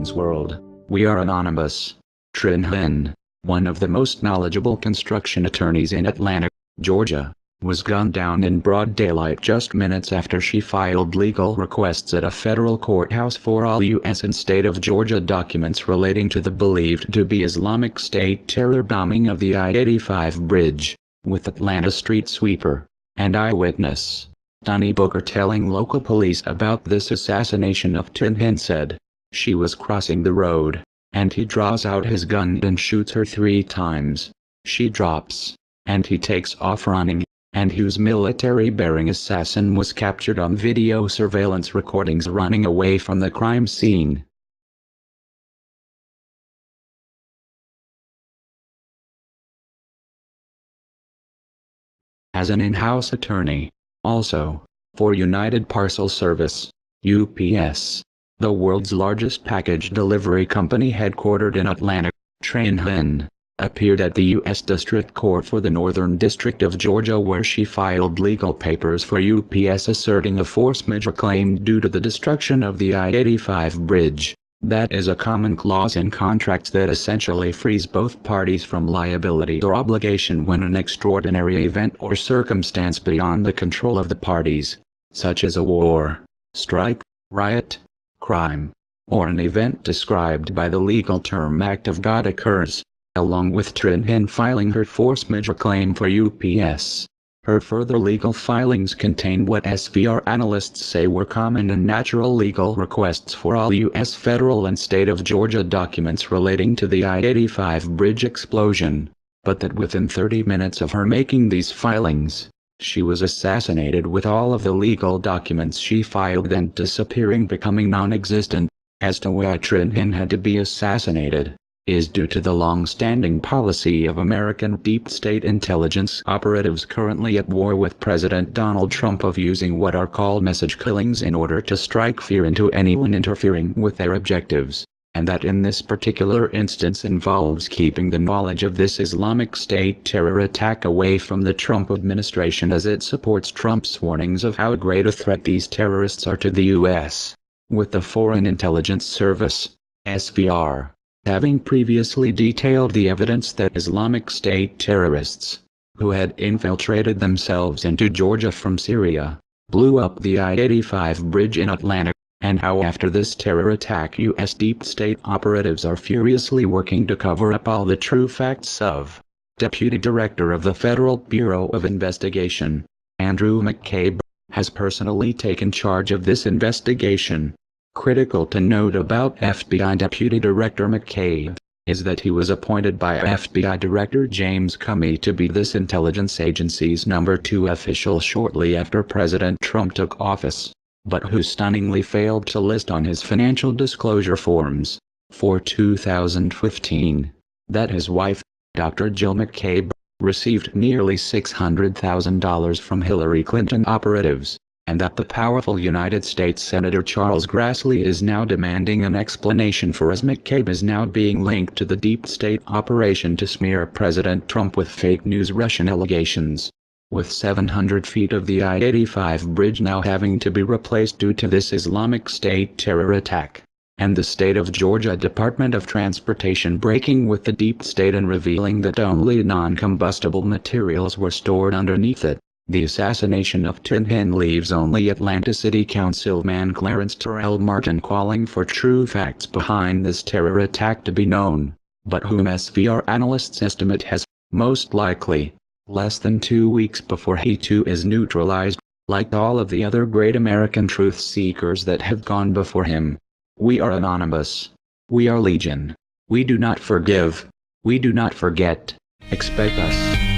News World. We are anonymous. Trin Hin, one of the most knowledgeable construction attorneys in Atlanta, Georgia, was gunned down in broad daylight just minutes after she filed legal requests at a federal courthouse for all U.S. and state of Georgia documents relating to the believed to be Islamic State terror bombing of the I-85 bridge, with Atlanta street sweeper and eyewitness Donnie Booker telling local police about this assassination of Trin Hin said, "She was crossing the road, and he draws out his gun and shoots her 3 times. She drops, and he takes off running, and whose military-bearing assassin was captured on video surveillance recordings running away from the crime scene." As an in-house attorney, also, for United Parcel Service, UPS, the world's largest package delivery company headquartered in Atlanta, Trin Hin appeared at the U.S. District Court for the Northern District of Georgia, where she filed legal papers for UPS asserting a force majeure claim due to the destruction of the I-85 bridge. That is a common clause in contracts that essentially frees both parties from liability or obligation when an extraordinary event or circumstance beyond the control of the parties, such as a war, strike, riot, crime, or an event described by the legal term act of God occurs. Along with Trin Hin filing her force majeure claim for UPS, her further legal filings contain what SVR analysts say were common and natural legal requests for all U.S. federal and state of Georgia documents relating to the I-85 bridge explosion, but that within 30 minutes of her making these filings, she was assassinated with all of the legal documents she filed then disappearing, becoming non-existent. As to why Trin Hin had to be assassinated, is due to the long-standing policy of American deep state intelligence operatives currently at war with President Donald Trump of using what are called message killings in order to strike fear into anyone interfering with their objectives, and that in this particular instance involves keeping the knowledge of this Islamic State terror attack away from the Trump administration, as it supports Trump's warnings of how great a threat these terrorists are to the U.S., with the Foreign Intelligence Service, SVR, having previously detailed the evidence that Islamic State terrorists, who had infiltrated themselves into Georgia from Syria, blew up the I-85 bridge in Atlanta, and how after this terror attack U.S. deep state operatives are furiously working to cover up all the true facts of. Deputy Director of the Federal Bureau of Investigation, Andrew McCabe, has personally taken charge of this investigation. Critical to note about FBI Deputy Director McCabe is that he was appointed by FBI Director James Comey to be this intelligence agency's number 2 official shortly after President Trump took office, but who stunningly failed to list on his financial disclosure forms for 2015 that his wife, Dr. Jill McCabe, received nearly $600,000 from Hillary Clinton operatives, and that the powerful United States Senator Charles Grassley is now demanding an explanation for, as McCabe is now being linked to the deep state operation to smear President Trump with fake news Russian allegations. With 700 feet of the I-85 bridge now having to be replaced due to this Islamic State terror attack, and the state of Georgia Department of Transportation breaking with the deep state and revealing that only non-combustible materials were stored underneath it, the assassination of Trin Hin leaves only Atlanta City Councilman Clarence Terrell Martin calling for true facts behind this terror attack to be known, but whom SVR analysts estimate has, most likely, less than 2 weeks before he too is neutralized, like all of the other great American truth seekers that have gone before him. We are anonymous. We are legion. We do not forgive. We do not forget. Expect us.